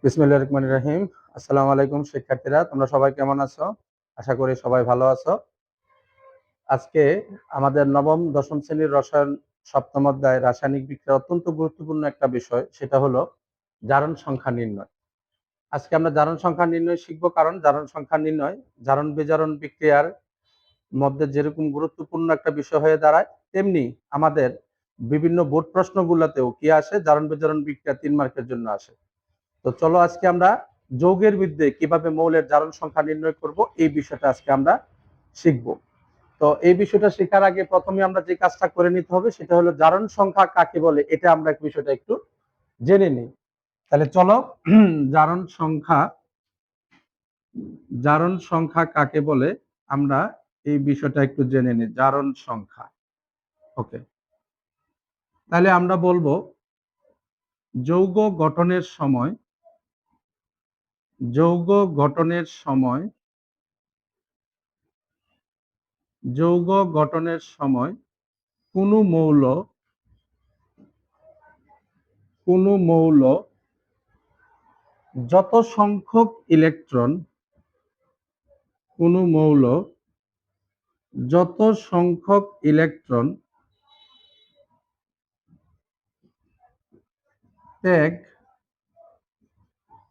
বিসমিল্লাহির রহমানির রহিম। আসসালামু আলাইকুম শিক্ষার্থীরা, তোমরা সবাই কেমন আছো? আশা করি সবাই ভালো আছো। আজকে আমাদের নবম দশম শ্রেণীর রসায়ন সপ্তম অধ্যায় রাসায়নিক বিক্রিয়া অত্যন্ত গুরুত্বপূর্ণ একটা বিষয়, সেটা হলো জারণ সংখ্যা নির্ণয়। আজকে আমরা জারণ সংখ্যা নির্ণয় শিখবো, কারণ জারণ সংখ্যা নির্ণয় জারণ বিজারণ বিক্রিয়ার মধ্যে যেরকম গুরুত্বপূর্ণ একটা বিষয় হয়ে দাঁড়ায়, তেমনি আমাদের বিভিন্ন বোর্ড প্রশ্নগুলোতেও কি আসে, জারণ বিজারণ বিক্রিয়া 3 মার্কের জন্য আসে। তো চলো আজকে আমরা যৌগের বিরুদ্ধে কিভাবে মৌলের জারণ সংখ্যা নির্ণয় করব, এই বিষয়টা আজকে আমরা শিখব। তো এই বিষয়টা শেখার আগে প্রথমে আমরা যে কাজটা করে নিতে হবে সেটা হলো জারণ সংখ্যা কাকে বলে, এটা আমরা বিষয়টা একটু জেনে নিই। তাহলে চলো জারণ সংখ্যা জারণ সংখ্যা কাকে বলে আমরা এই বিষয়টা একটু জেনে নিই। জারণ সংখ্যা, ওকে। তাহলে আমরা বলবো যৌগ গঠনের সময় যৌগ গঠনের সময় যৌগ গঠনের সময় কোনো মৌল যত সংখ্যক ইলেকট্রন ত্যাগ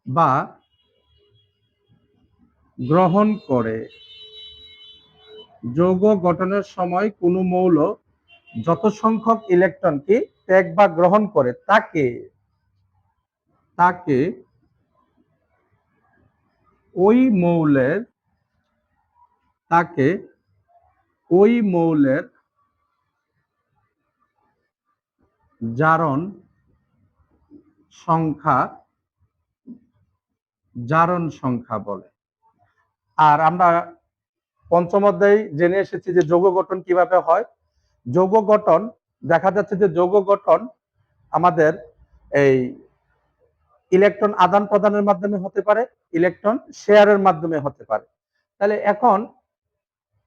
বা গ্রহণ করে। যৌগ গঠনের সময় কোনো মৌল যত সংখ্যক ইলেকট্রনকে ত্যাগ বা গ্রহণ করে তাকে ওই মৌলের জারণ সংখ্যা বলে। আর আমরা পঞ্চম অধ্যায়ে জেনে এসেছি যে যৌগ গঠন কিভাবে হয়। যৌগ গঠন দেখা যাচ্ছে যে যৌগ গঠন আমাদের এই ইলেকট্রন আদান প্রদানের মাধ্যমে হতে পারে, ইলেকট্রন শেয়ারের মাধ্যমে হতে পারে। তাহলে এখন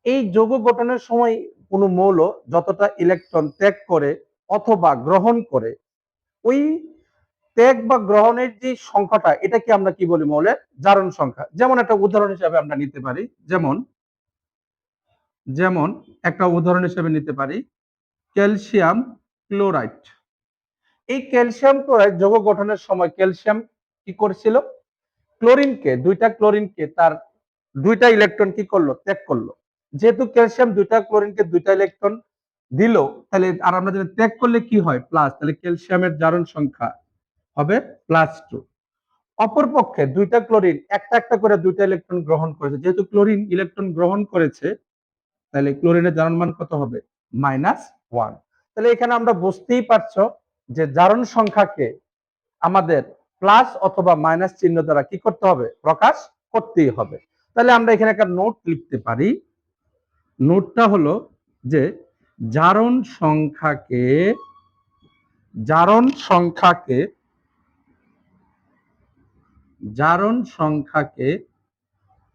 এই যৌগ গঠনের সময় কোনো মৌল যতটা ইলেকট্রন ত্যাগ করে অথবা গ্রহণ করে, ওই ত্যাগ বা গ্রহণের যে সংখ্যাটা, এটাকে আমরা কি বলি? মৌলের জারণ সংখ্যা। যেমন একটা উদাহরণ হিসেবে আমরা নিতে পারি, যেমন একটা উদাহরণ হিসেবে নিতে পারি ক্যালসিয়াম ক্লোরাইড। এই ক্যালসিয়াম ক্লোরাইড যৌগ গঠনের সময় ক্যালসিয়াম কি করেছিল? দুইটা ক্লোরিনকে তার দুইটা ইলেকট্রন কি করলো? ত্যাগ করলো। যেহেতু ক্যালসিয়াম দুইটা ক্লোরিনকে দুইটা ইলেকট্রন দিল, তাহলে আর আমরা যদি ত্যাগ করলে কি হয়? প্লাস। তাহলে ক্যালসিয়ামের জারণ সংখ্যা হবে +2। অপরপক্ষে দুইটা ক্লোরিন একটা একটা করে দুইটা ইলেকট্রন গ্রহণ করেছে, যেহেতু ক্লোরিন ইলেকট্রন গ্রহণ করেছে, তাহলে ক্লোরিনের জারণ মান কত হবে? -1। তাহলে এখানে আমরা বুঝতেই পারছো যে জারণ সংখ্যাকে আমাদের প্লাস অথবা মাইনাস চিহ্ন দ্বারা কি করতে হবে? প্রকাশ করতেই হবে। তাহলে আমরা এখানে একটা নোট লিখতে পারি। নোটটা হলো যে জারণ সংখ্যাকে জারণ সংখ্যাকে জারণ সংখ্যাকে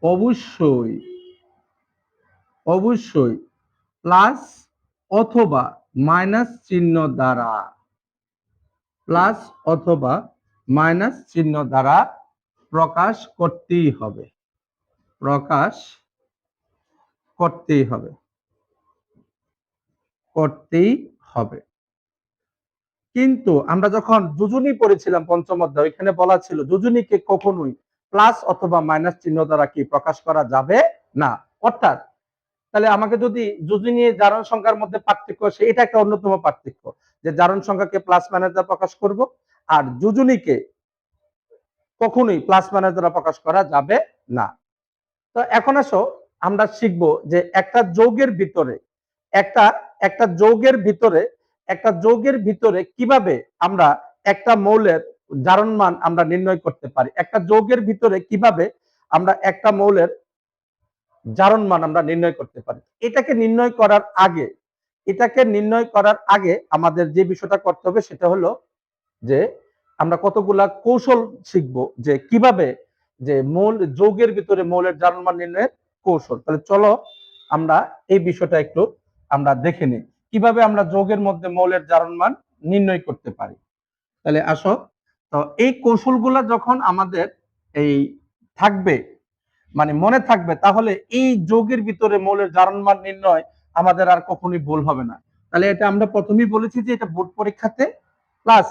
অবশ্যই অবশ্যই প্লাস অথবা মাইনাস চিহ্ন দ্বারা প্রকাশ করতেই হবে। কিন্তু আমরা যখন যোজনী পড়েছিলাম পঞ্চম অধ্যায়, এখানে বলা ছিল যোজনীকে কখনোই প্লাস অথবা মাইনাস চিহ্ন দ্বারা কি প্রকাশ করা যাবে না। অর্থাৎ তাহলে আমাকে যদি যোজনী জারণ সংখ্যার মধ্যে পার্থক্য, এটা একটা অন্যতম পার্থক্য, যে জারণ সংখ্যাকে প্লাস মাইনাস দ্বারা প্রকাশ করব, আর যোজনীকে কখনোই প্লাস মাইনাস দ্বারা প্রকাশ করা যাবে না। তো এখন আসো আমরা শিখব যে একটা যৌগের ভিতরে একটা একটা যৌগের ভিতরে একটা যৌগের ভিতরে কিভাবে আমরা একটা মৌলের জারণ মান আমরা নির্ণয় করতে পারি। একটা যৌগের ভিতরে কিভাবে আমরা একটা মৌলের জারণ মান আমরা নির্ণয় করতে পারি। এটাকে নির্ণয় করার আগে আমাদের যে বিষয়টা করতে হবে সেটা হলো যে আমরা কতগুলা কৌশল শিখবো, যে কিভাবে যে যৌগের ভিতরে মৌলের জারণ মান নির্ণয়ের কৌশল। তাহলে চলো আমরা এই বিষয়টা একটু আমরা দেখে নিই, কিভাবে আমরা যৌগের মধ্যে মৌলের জারণ মান নির্ণয় করতে পারি। তাহলে আসো তো এই কৌশলগুলো যখন আমাদের এই থাকবে, মানে মনে থাকবে, তাহলে এই যোগের ভিতরে মৌলের জারণ মান নির্ণয় আমাদের আর কখনোই ভুল হবে না। তাহলে এটা আমরা প্রথমেই বলেছি যে এটা বোর্ড পরীক্ষাতে প্লাস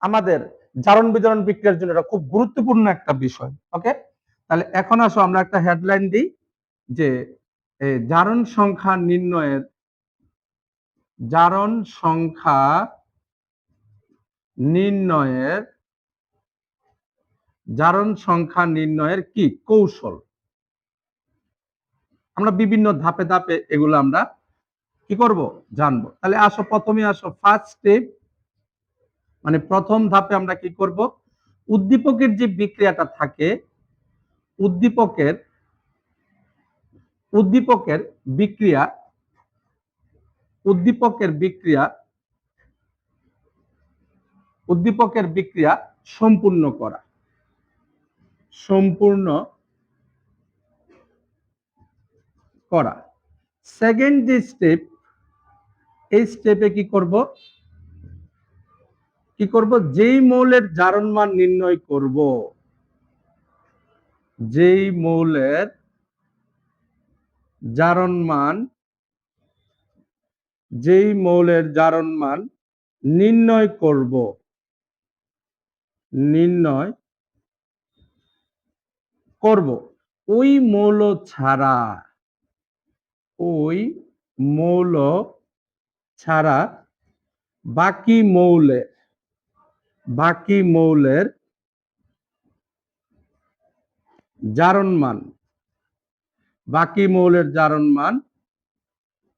আমাদের জারণ বিজারণ বিক্রিয়ার জন্য এটা খুব গুরুত্বপূর্ণ একটা বিষয়। ওকে, তাহলে এখন আসো আমরা একটা হেডলাইন দিই যে জারণ সংখ্যা নির্ণয়ের জারণ সংখ্যা নির্ণয়ের জারণ সংখ্যা নির্ণয়ের কি কৌশল। আমরা বিভিন্ন ধাপে ধাপে এগুলো আমরা কি করব জানবো। তাহলে আসো প্রথমে আসো ফার্স্ট স্টেপ, মানে প্রথম ধাপে আমরা কি করব, উদ্দীপকের যে বিক্রিয়াটা থাকে উদ্দীপকের উদ্দীপকের বিক্রিয়া উদ্দীপকের বিক্রিয়া উদ্দীপকের বিক্রিয়া সম্পূর্ণ করা, সম্পূর্ণ করা। সেকেন্ড যে স্টেপ, এই স্টেপে কি করব, যেই মৌলের জারণ মান নির্ণয় করব, যেই মৌলের জারণ মান নির্ণয় করব, ওই মৌল ছাড়া বাকি মৌলের জারণ মান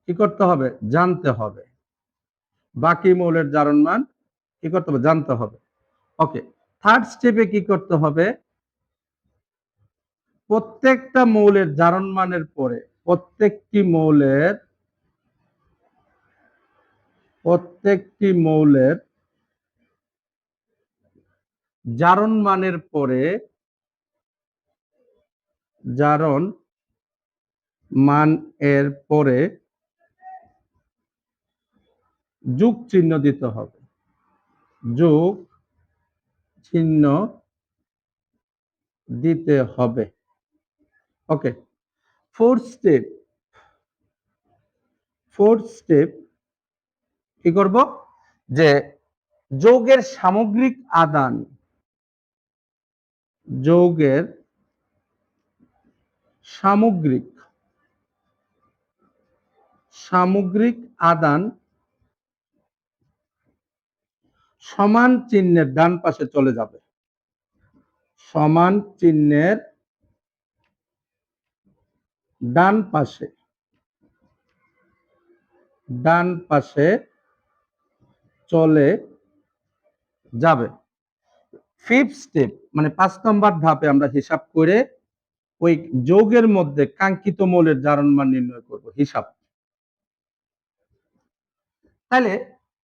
কি করতে হবে, জানতে হবে। বাকি মৌলের জারণ মান কি করতে হবে, জানতে হবে। ওকে, থার্ড স্টেপে কি করতে হবে, প্রত্যেকটা মৌলের জারণ মানের পরে প্রত্যেকটি মৌলের জারণ মানের পরে যোগ চিহ্ন দিতে হবে, যোগ চিহ্ন দিতে হবে। ওকে, ফোর্থ স্টেপ কি করব, যে যৌগের সামগ্রিক আদান সমান চিহ্নের ডান পাশে চলে যাবে, সমান চিহ্নের ডান পাশে চলে যাবে। ফিফথ স্টেপ, মানে 5 নম্বর ধাপে আমরা হিসাব করে ওই যৌগের মধ্যে কাঙ্ক্ষিত মৌলের জারণ মান নির্ণয় করব, হিসাব। তাহলে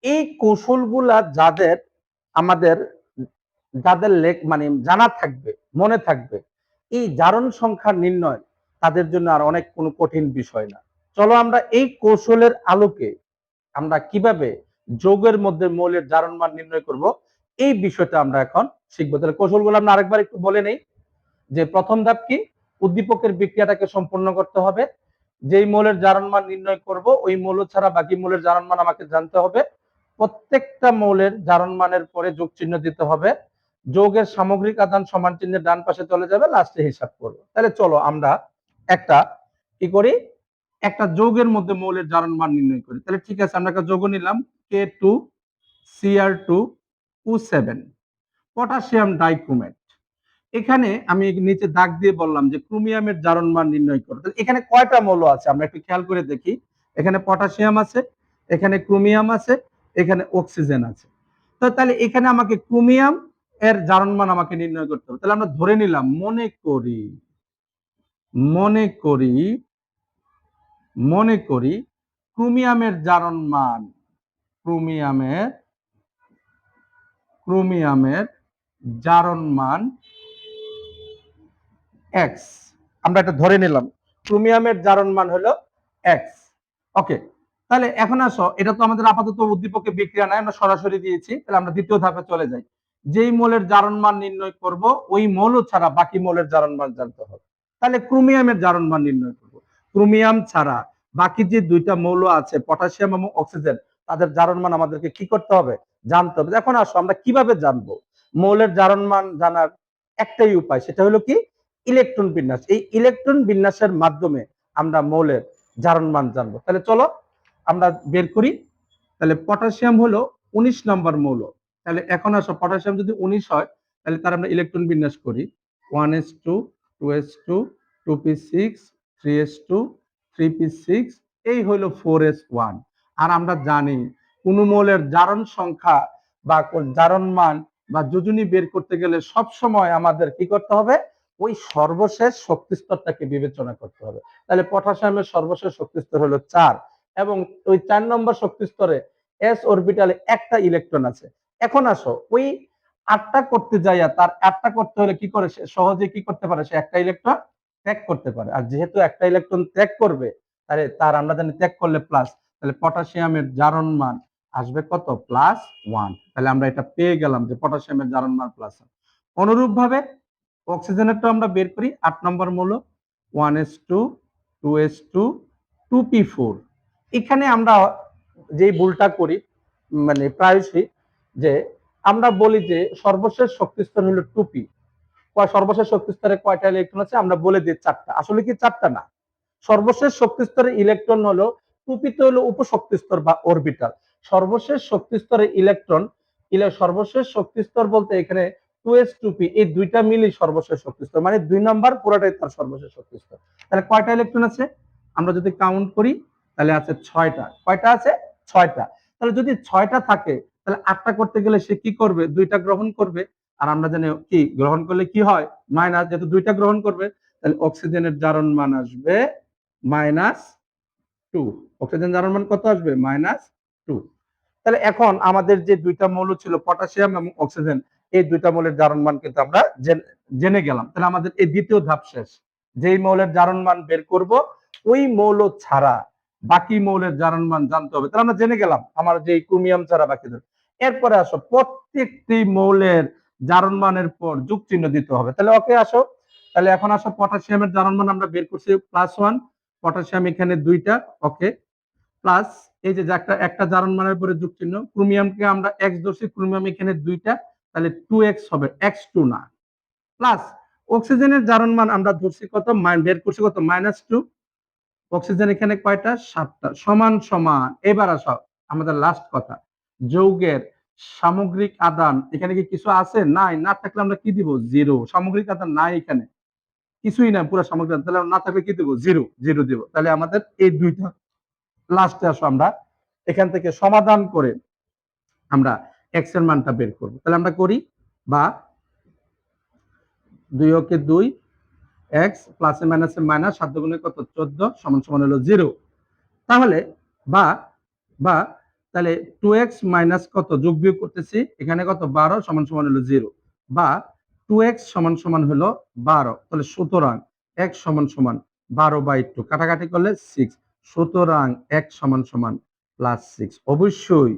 এই কৌশলগুলা আমাদের মানে জানা থাকবে, মনে থাকবে, এই জারণ সংখ্যা নির্ণয় তাদের জন্য আর অনেক কোনো কঠিন বিষয় না। চলো আমরা এই কৌশলের আলোকে আমরা কিভাবে যৌগের মধ্যে মৌলের জারণ মান নির্ণয় করব এই বিষয়টা আমরা এখন শিখবো। তাহলে কৌশলগুলো আমরা আরেকবার একটু বলে নেই, যে প্রথম ধাপ কি, উদ্দীপকের বিক্রিয়াটাকে সম্পূর্ণ করতে হবে, যেই মৌলের জারণ মান নির্ণয় করব ওই মৌল ছাড়া বাকি মৌলের জারণ মান আমাকে জানতে হবে, প্রত্যেকটা মৌলের জারণ মানের পরে যোগ চিহ্ন দিতে হবে, যৌগের সামগ্রিক আদান সমান চিহ্নের ডান পাশে চলে যাবে, লাস্টে হিসাব করব। তাহলে চলো আমরা একটা কি করি, একটা যৌগের মধ্যে মৌলের জারণ মান নির্ণয় করি। তাহলে ঠিক আছে, আমরা একটা যৌগ নিলাম K2Cr2O7 পটাশিয়াম ডাইক্রোমেট। এখানে আমি নিচে দাগ দিয়ে বললাম যে ক্রোমিয়ামের জারণ মান নির্ণয় করো। এখানে কয়টা মৌল আছে আমরা একটু খেয়াল করে দেখি। এখানে পটাশিয়াম আছে, এখানে ক্রোমিয়াম আছে, এখানে অক্সিজেন আছে। তো তাহলে এখানে আমাকে ক্রোমিয়াম এর জারণ মান আমাকে নির্ণয় করতে হবে। তাহলে আমরা ধরে নিলাম, মনে করি ক্রোমিয়ামের জারণ মান x, আমরা এটা ধরে নিলাম ক্রোমিয়ামের জারণ মান হলো x। ওকে, তাহলে এখন আসো, এটা তো আমাদের আপাতত উদ্দীপকে বিক্রিয়া নাই, আমরা সরাসরি দিয়েছি। তাহলে আমরা দ্বিতীয় ধাপে চলে যাই। যেই মৌলের জারণ মান নির্ণয় করব ওই মৌল ছাড়া বাকি মৌলের জারণ মান জানতে হবে। তাহলে ক্রোমিয়ামের জারণ মান নির্ণয় করব। ক্রোমিয়াম ছাড়া বাকি যে দুইটা মৌল আছে পটাশিয়াম এবং অক্সিজেন, তাদের জারণ মান আমাদেরকে কি করতে হবে? জানতে হবে। এখন আসো আমরা কিভাবে জানবো? মৌলের জারণ মান জানার একটাই উপায়, সেটা হলো কি? ইলেকট্রন বিন্যাস। এই ইলেকট্রন বিন্যাসের মাধ্যমে আমরা মৌলের জারণ মান জানবো। তাহলে চলো আমরা বের করি। তাহলে পটাশিয়াম হলো 19 নম্বর মৌল। তাহলে এখন আসো পটাশিয়াম যদি 19 হয় তাহলে তার আমরা ইলেকট্রন বিন্যাস করি 1s2 2s2 2p6 3s2 3p6, এই হলো 4s1। আর আমরা জানি কোন মৌলের জারণ সংখ্যা বা জারণ মান বা যোজনী বের করতে গেলে সব সময় আমাদের কি করতে হবে? ওই সর্বশেষ শক্তি স্তরটাকে বিবেচনা করতে হবে। তাহলে পটাশিয়ামের সর্বশেষ শক্তি স্তর হলো 4 এবং ওই 4 নম্বর শক্তি স্তরে এস অরবিটালে একটা ইলেকট্রন আছে। এখন আসো ওই 8টা করতে যাইয়া তার 8টা করতে হলে কি করে? সে সহজে কি করতে পারে? সে একটা ইলেকট্রন ত্যাগ করতে পারে। আর যেহেতু একটা ইলেকট্রন ত্যাগ করবে, তাহলে তার আমরা জানি ত্যাগ করলে প্লাস, তাহলে পটাশিয়ামের জারণ মান আসবে কত? +1। তাহলে আমরা এটা পেয়ে গেলাম যে পটাশিয়ামের জারণ মান +1। অনুরূপ ভাবে অক্সিজেনেরটা আমরা বের করি 8 নম্বর মৌল 1s2 2s2 2p4। এখানে আমরা যে ভুলটা করি মানে প্রায়শই, যে আমরা বলি যে সর্বশেষ শক্তি স্তর হলো 2p। সর্বশেষ শক্তি স্তরে কয়টা ইলেকট্রন আছে? আমরা বলে দিই 4টা। আসলে কি 4টা না, সর্বশেষ শক্তি স্তরের ইলেকট্রন হলো 2p তে হলো উপশক্তি স্তর বা অরবিটাল। সর্বশেষ শক্তি স্তরের ইলেকট্রন সর্বশেষ শক্তি স্তর বলতে এখানে 2s2p, এই দুইটা মিলি সর্বশেষ শক্তি স্তর, মানে 2 নাম্বার পুরোটাই তার সর্বশেষ শক্তি স্তর। তাহলে কয়টা ইলেকট্রন আছে? আমরা যদি কাউন্ট করি তাহলে আছে 6টা। কয়টা আছে? 6টা। তাহলে যদি 6টা থাকে তাহলে 8টা করতে গেলে সে কি করবে? 2টা গ্রহণ করবে। আর আমরা জানি কি গ্রহণ করলে কি হয়? মাইনাস। যেহেতু 2টা গ্রহণ করবে তাহলে অক্সিজেনের জারণ মান আসবে -2। অক্সিজেন জারণ মান কত আসবে? -2। তাহলে এখন আমাদের যে দুইটা মৌল ছিল পটাশিয়াম এবং অক্সিজেন, এই দুইটা মৌলের জারণ মান কিন্তু আমরা জেনে গেলাম। তাহলে আমাদের এই দ্বিতীয় ধাপ শেষ। যেই মৌলের জারণ মান বের করব ওই মৌল ছাড়া বাকি মৌলের জারণ মান জানতে হবে। তাহলে আমরা জেনে গেলাম আমার যে ক্রোমিয়াম ছাড়া বাকি। এরপরে আসো প্রত্যেকটি মৌলের জারণ মানের পর যোগ চিহ্ন দিতে হবে। তাহলে ওকে আসো, তাহলে এখন আসো পটাশিয়ামের জারণ মান আমরা বের করছি +1। পটাশিয়াম এখানে 2টা, ওকে, প্লাস এই যে একটা জারণ মানের পরে যোগ চিহ্ন। ক্রোমিয়ামকে আমরা x ধরছি, ক্রোমিয়াম এখানে 2টা, তাহলে 2x হবে, x2 না। প্লাস অক্সিজেনের জারণ মান আমরা ধরছি কত? বের করছি কত? -2। অক্সিজেন এখানে কয়টা? 7টা। সমান সমান। এবার আসো আমাদের লাস্ট কথা, যৌগের সামগ্রিক আদান এখানে কি কিছু আছে? নাই। না থাকলে আমরা কি দিব? 0। সামগ্রিক আদান নাই এখানে, কিছুই না পুরো সামগ্রিক আদান। তাহলে না থাকলে কি দিব? 0 0 দিব। তাহলে আমাদের এই দুইটা লাস্টে আসো আমরা এখান থেকে সমাধান করে আমরা x এর মানটা বের করব। তাহলে আমরা করি, বা 2 ওকে 2, x প্লাসে মাইনাসে মাইনাস, 7 গুণে কত? 14 সমান সমান হলো 0। তাহলে বা বা তাহলে 2x মাইনাস কত? যোগ বিয়োগ করতেছি, এখানে কত? 12 সমান সমান হলো 0, বা 2x সমান সমান হলো 12। তাহলে সুতরাং x সমান সমান 12/2, কাটাকাটি করলে 6। সুতরাং x সমান সমান +6। অবশ্যই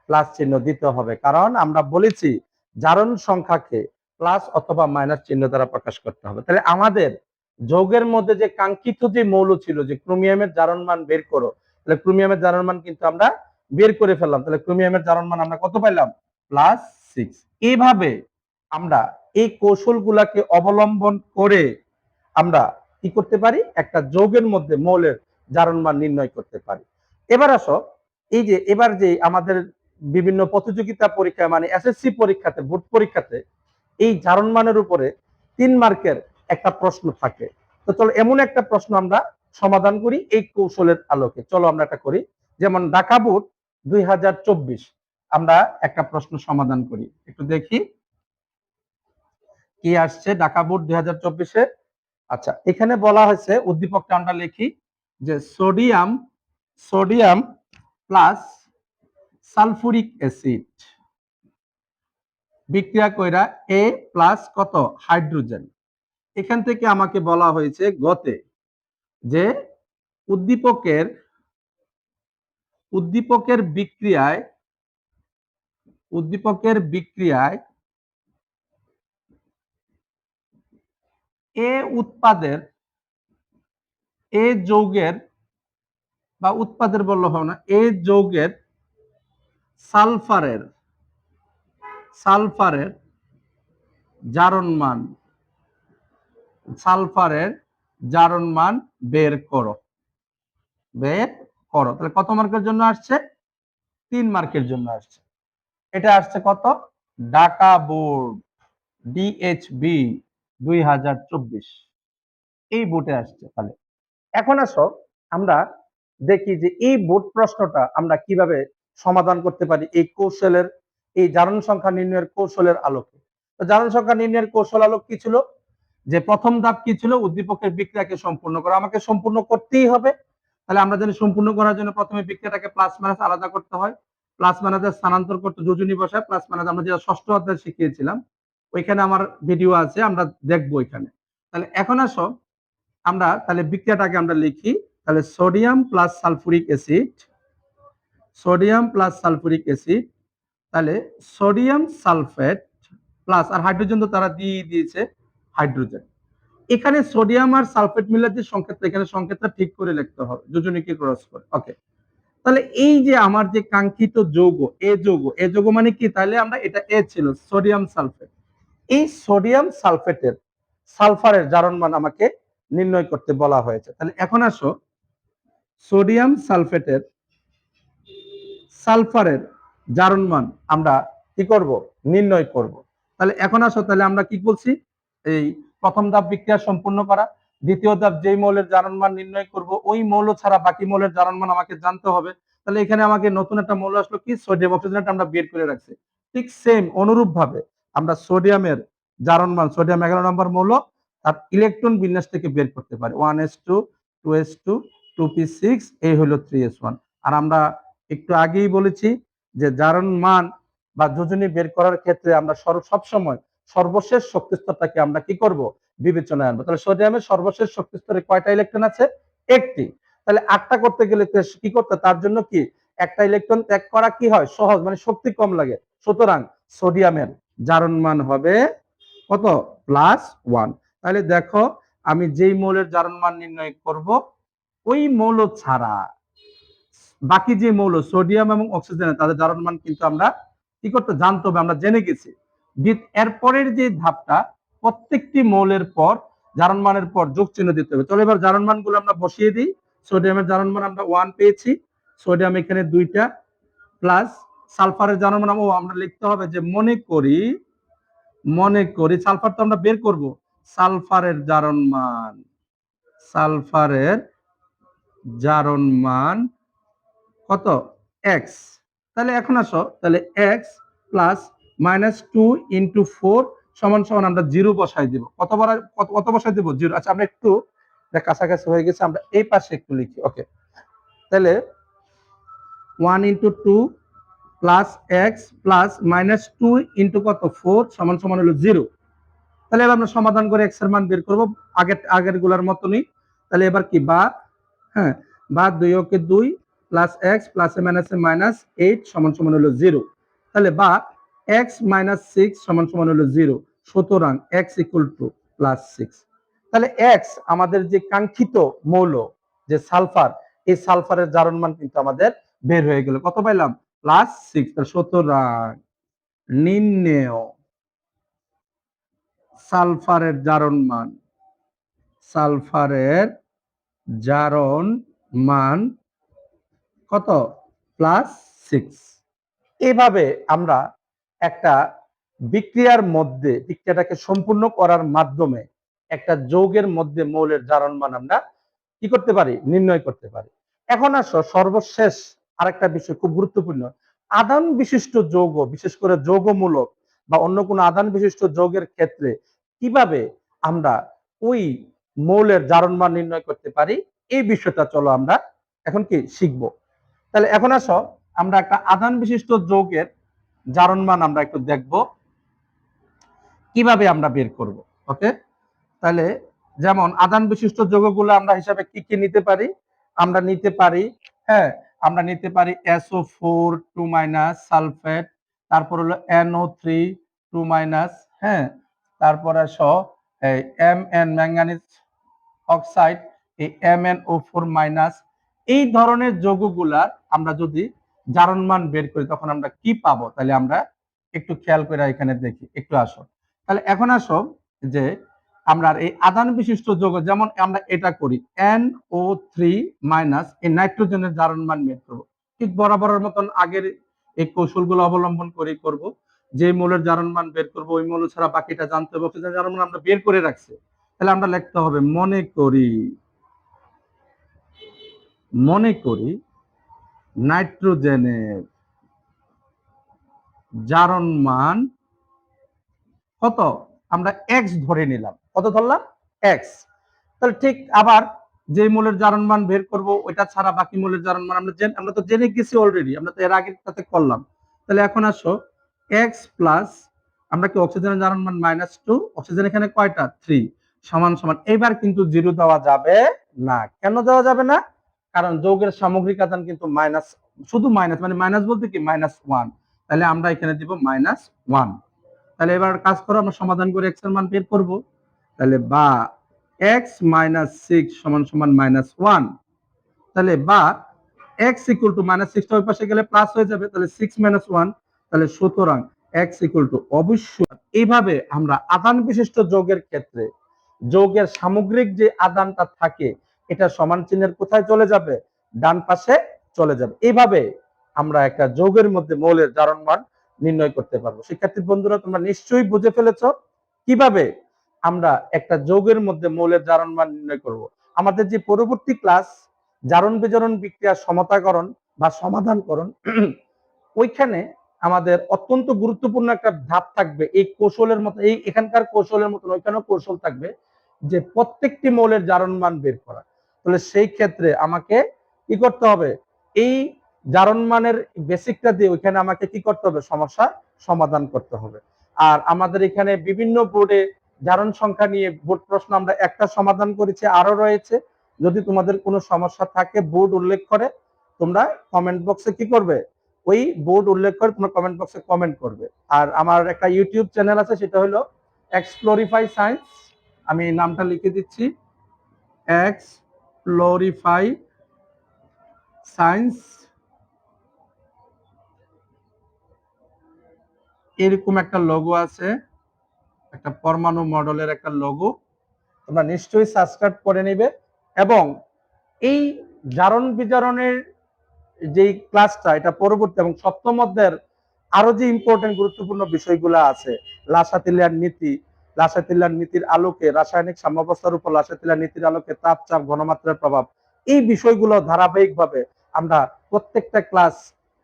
প্লাস চিহ্ন দিতে হবে, কারণ আমরা বলেছি জারণ সংখ্যাকে প্লাস অথবা মাইনাস চিহ্ন দ্বারা প্রকাশ করতে হবে। তাহলে আমাদের যৌগের মধ্যে যে কাঙ্ক্ষিত যে মৌল ছিল যে ক্রোমিয়ামের জারণ মান বের করো, তাহলে ক্রোমিয়ামের জারণ মান কিন্তু আমরা বের করে ফেললাম। তাহলে ক্রোমিয়ামের জারণ মান আমরা কত পাইলাম? +6। এইভাবে আমরা এই কৌশলগুলাকে অবলম্বন করে আমরা কি করতে পারি? একটা যৌগের মধ্যে মৌলের জারণ মান নির্ণয় করতে পারি। এবার আসো, এই যে এবার যে আমাদের বিভিন্ন প্রতিযোগিতা পরীক্ষা মানে এসএসসি পরীক্ষাতে, বোর্ড পরীক্ষাতে এই জারণ মানের উপরে 3 মার্কের একটা প্রশ্ন থাকে। তো চলো এমন একটা প্রশ্ন আমরা সমাধান করি এই কৌশলের আলোকে। চলো আমরা এটা করি। যেমন ঢাকা বোর্ড 2024 আমরা একটা প্রশ্ন সমাধান করি। একটু দেখি কি আসছে ঢাকা বোর্ড 2024-এ। আচ্ছা, এখানে বলা হয়েছে উদ্দীপকটা আমরা লিখি যে sodium sodium plus sulphuric acid বিক্রিয়া কইরা এ প্লাস কত? হাইড্রোজেন। এখান থেকে আমাকে বলা হয়েছে গতে যে উদ্দীপকের উদ্দীপকের বিক্রিয়ায় এ উৎপাদের এ যৌগের বা উৎপাদের বললে হবে না, এ যৌগের সালফারের সালফারের জারণ মান সালফারের জারণ মান বের করো। তাহলে কত মার্কের জন্য আসছে? 3 মার্কের জন্য আসছে। এটা আসছে কত? ঢাকা বোর্ড ডিএইচবি 2024 এই বোর্ডে আসছে। তাহলে এখন আসো আমরা দেখি যে এই বোর্ড প্রশ্নটা আমরা কিভাবে সমাধান করতে পারি এই কৌশলের, এই জারণ সংখ্যা নির্ণয়ের কৌশলের আলোকে। তো জারণ সংখ্যা নির্ণয়ের কৌশল আলোক কি ছিল? যে প্রথম ধাপ কি ছিল? উদ্দীপকের বিক্রিয়াকে সম্পূর্ণ করা। আমাকে সম্পূর্ণ করতেই হবে। তাহলে আমরা জানি সম্পূর্ণ করার জন্য প্রথমে বিক্রিয়াটাকে প্লাস মাইনাস আলাদা করতে হয়। প্লাস মাইনাসের স্থানান্তর করতে যোজনী বসায় প্লাস মাইনাস আমরা যেটা ষষ্ঠ অধ্যায় শিখিয়েছিলাম ওইখানে আমার ভিডিও আছে, আমরা দেখবো এখানে। তাহলে এখন আসো আমরা তাহলে বিক্রিয়াটাকে আমরা লিখি। তাহলে sodium plus sulphuric acid, sodium plus sulphuric acid, তাহলে সোডিয়াম সালফেট প্লাস আর হাইড্রোজেন তো তারা দিয়ে দিয়েছে হাইড্রোজেন। এখানে সোডিয়াম আর সালফেট মিলে যে সংকেতটা, এখানে সংকেতটা ঠিক করে লিখতে হবে যোজনীকে ক্রস করে। ওকে, তাহলে এই যে আমার যে কাঙ্ক্ষিত যৌগ এ যৌগ মানে কি? তাহলে আমরা এটা এ ছিল সোডিয়াম সালফেট, এই সোডিয়াম সালফেটের সালফারের জারণ মান আমাকে নির্ণয় করতে বলা হয়েছে। তাহলে এখন আসো সোডিয়াম সালফেটের সালফারের জারণ মান আমরা কি করব? নির্ণয় করব। তাহলে এখন আসো তাহলে আমরা কি বলছি? এই প্রথম ধাপ বিক্রিয়া সম্পূর্ণ করা, দ্বিতীয় ধাপ যেই মৌলের জারণ মান নির্ণয় করব ওই মৌল ছাড়া বাকি মৌলের জারণ মান আমাকে জানতে হবে। তাহলে এখানে আমাকে নতুন একটা মৌল আসলো কি? সোডিয়াম। অক্সিজেনটা আমরা বের করে রাখছি। ঠিক সেম অনুরূপ ভাবে আমরা সোডিয়ামের জারণ মান, সোডিয়াম 11 নম্বর মৌল, তার ইলেকট্রন বিন্যাস থেকে বের করতে পারি। 1s2 2s2 2p6 এই হলো 3s1। আর আমরা একটু আগেই বলেছি যে জারণ মান বা যোজনী বের করার ক্ষেত্রে আমরা সবসময় সর্বশেষ শক্তি স্তরটাকে আমরা কি করব? বিবেচনায় আনবো। তাহলে সোডিয়ামের সর্বশেষ শক্তি স্তরে কয়টা ইলেকট্রন আছে? একটি। তাহলে 8টা করতে গেলে কি করতে? তার জন্য কি একটা ইলেকট্রন ত্যাগ করা কি হয়? সহজ, মানে শক্তি কম লাগে। সুতরাং সোডিয়ামের জারণ মান হবে কত? +1। তাহলে দেখো আমি যেই মৌলের জারণ মান নির্ণয় করব ওই মৌল ছাড়া বাকি যে মৌল সোডিয়াম এবং অক্সিজেন তাদের জারণ মান কিন্তু আমরা কি করতে জানতে হবে, আমরা জেনে গেছি। এরপরের যে ধাপটা প্রত্যেকটি মৌলের পর জারণ মানের পর যোগ চিহ্ন দিতে হবে। চলো এবার জারণ মানগুলো আমরা বসিয়ে দিই। সোডিয়ামের জারণ মান আমরা 1 পেয়েছি, সোডিয়াম এখানে 2টা, প্লাস সালফারের জারণ মান আমরা লিখতে হবে যে মনে করি সালফার তো আমরা বের করব, সালফারের জারণ মান, সালফারের জারণ মান কত? এক্স। তাহলে এখন আসো তাহলে এক্স প্লাস -2 ইন্টু 4 সমান সমান আমরা 0 বসাই দিব। কত বসাই দিব? 0। আচ্ছা আমরা একটু কাছাকাছি হয়ে গেছে, আমরা এই পাশে একটু লিখি। ওকে, তাহলে 1 into 2 plus x plus -2 into কত? 4 সমান সমান হলো 0। তাহলে এবার আমরা সমাধান করে এক্স এর মান বের করব আগের গুলার মতনই। তাহলে এবার কি বা, হ্যাঁ, বা 2 ওকে 2 প্লাস এক্স প্লাসে মাইনাসে -8 সমান সমান হলো 0। তাহলে বা এক্স -6 সমান সমান হলো 0। সুতরাং এক্স ইকুয়াল টু +6। তাহলে এক্স আমাদের যে কাঙ্ক্ষিত মৌল যে সালফার, এই সালফারের জারণ মান কিন্তু আমাদের বের হয়ে গেল। কত পাইলাম? +6। সুতরাং নির্ণেয় সালফারের জারণ মান, সালফারের জারণ মান কত? +6। এভাবে আমরা একটা বিক্রিয়ার মধ্যে বিক্রিয়াটাকে সম্পূর্ণ করার মাধ্যমে একটা যৌগের মধ্যে মৌলের জারণ মান আমরা কি করতে পারি? নির্ণয় করতে পারি। এখন আসো সর্বশেষ আরেকটা বিষয় খুব গুরুত্বপূর্ণ, আধান বিশিষ্ট যৌগ, বিশেষ করে যৌগমূলক বা অন্য কোনো আধান বিশিষ্ট যৌগের ক্ষেত্রে কিভাবে আমরা ওই মৌলের জারণ মান নির্ণয় করতে পারি, এই বিষয়টা চলো আমরা এখন কি শিখবো। তাহলে এখন আসো আমরা একটা আধান বিশিষ্ট যৌগের জারণ মান আমরা একটু দেখব কিভাবে আমরা বের করব। ওকে, তাহলে যেমন আধান বিশিষ্ট যৌগগুলো আমরা হিসাবে কি কি নিতে পারি? আমরা নিতে পারি, হ্যাঁ, আমরা নিতে পারি SO4 2- সালফেট, তারপর হলো NO3 2-, হ্যাঁ, তারপর আসো Mn ম্যাঙ্গানিজ অক্সাইড, এই MnO4- এই ধরনের যৌগগুলার আমরা যদি জারণ মান বের করি তখন আমরা কি পাবো, তাহলে আমরা একটু খেয়াল করে এখানে দেখি, একটু আসো। তাহলে এখন আসো যে আমরা এই আধান বিশিষ্ট যৌগ, যেমন আমরা এটা করি NO3- এই নাইট্রোজেনের জারণ মান বের করবো, ঠিক বরাবরের মতন আগের এই কৌশলগুলো অবলম্বন করেই করব। যে মৌলের জারণ মান বের করবো ওই মৌল ছাড়া বাকিটা জানতে হবে, অক্সিজেনের জারণ মান আমরা বের করে রাখছি। তাহলে আমরা লিখতে হবে মনে করি নাইট্রোজেনের জারণ মান কত, আমরা এক্স ধরে নিলাম। কত ধরলাম? এক্স। তাহলে ঠিক আবার যে মৌলের জারণ মান বের করব ওইটা ছাড়া বাকি মৌলের জারণ মান আমরা তো জেনে গেছি অলরেডি, আমরা তো এর আগে সাথে করলাম। তাহলে এখন আসো এক্স প্লাস, আমরা কি অক্সিজেনের জারণ মান -2, অক্সিজেন এখানে কয়টা? 3, সমান সমান। এবার কিন্তু জিরো দেওয়া যাবে না। কেন দেওয়া যাবে না? কারণ যৌগের সামগ্রিক আধান কিন্তু মাইনাস, শুধু মাইনাস, মানে মাইনাস বলতে কি -1। তাহলে আমরা এখানে দিব -1। তাহলে এবার কাজ করো, আমরা সমাধান করে এক্স এর মান বের করব। তাহলে বা x - 6 = -1, তাহলে বা x = -6 টা ওই পাশে গেলে প্লাস হয়ে যাবে, তাহলে 6 - 1, তাহলে সুতরাং x = অবশ্যই। এইভাবে আমরা আধান বিশিষ্ট যৌগের ক্ষেত্রে যৌগের সামগ্রিক যে আধানটা থাকে এটা সমান চিহ্নের কোথায় চলে যাবে? ডান পাশে চলে যাবে। এইভাবে আমরা একটা যৌগের মধ্যে মৌলের জারণ মান নির্ণয় করতে পারবো। শিক্ষার্থী বন্ধুরা, তোমরা নিশ্চয়ই বুঝে ফেলেছো কিভাবে আমরা একটা যৌগের মধ্যে মৌলের জারণ মান নির্ণয় করব। আমাদের যে পরবর্তী ক্লাস জারণ বিজারণ বিক্রিয়া সমতাকরণ বা সমাধানকরণ, ওইখানে আমাদের অত্যন্ত গুরুত্বপূর্ণ একটা ধাপ থাকবে। এই কৌশলের মতো, এই এখানকার কৌশলের মতো ওইখানেও কৌশল থাকবে যে প্রত্যেকটি মৌলের জারণ মান বের করা। তাহলে সেই ক্ষেত্রে আমাকে কি করতে হবে? এই জারণ মানের বেসিকটা দিয়ে ওইখানে আমাকে কি করতে হবে? সমস্যা সমাধান করতে হবে। আর আমাদের এখানে বিভিন্ন বোর্ডে জারণ সংখ্যা নিয়ে বোর্ড প্রশ্ন আমরা একটা সমাধান করেছি, আরো রয়েছে। যদি তোমাদের কোনো সমস্যা থাকে বোর্ড উল্লেখ করে তোমরা কমেন্ট বক্সে কি করবে? ওই বোর্ড উল্লেখ করে তোমরা কমেন্ট বক্সে কমেন্ট করবে। আর আমার একটা ইউটিউব চ্যানেল আছে, সেটা হলো এক্সপ্লোরিফাই সায়েন্স। আমি নামটা লিখে দিচ্ছি, এক্সপ্লোরিফাই সায়েন্স। এরকম একটা লোগো আছে, একটা পরমাণু মডেলের একটা লোগো, তোমরা নিশ্চয়ই সাবস্ক্রাইব করে নেবে। এবং এই জারণ বিজারণের যে ক্লাসটা, এটা পরবর্তী এবং সপ্তম অধ্যায়ের আরো যে ইম্পর্টেন্ট গুরুত্বপূর্ণ বিষয়গুলো আছে, লাসাতিলিয়ার নীতি, লাসাতিলিয়ার নীতির আলোকে রাসায়নিক সাম্যাবস্থার উপর লাসাতিলিয়ার নীতির আলোকে তাপ, চাপ, ঘনমাত্রার প্রভাব, এই বিষয়গুলো ধারাবাহিকভাবে আমরা প্রত্যেকটা ক্লাস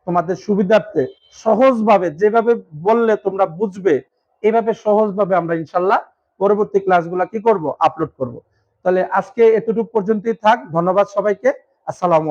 তোমাদের সুবিধার্থে সহজভাবে, যেভাবে বললে তোমরা বুঝবে এইভাবে সহজভাবে আমরা ইনশাল্লাহ পরবর্তী ক্লাসগুলো কি করব? আপলোড করব। তাহলে আজকে এতটুকু পর্যন্তই থাক। ধন্যবাদ সবাইকে। আসসালামু আলাইকুম।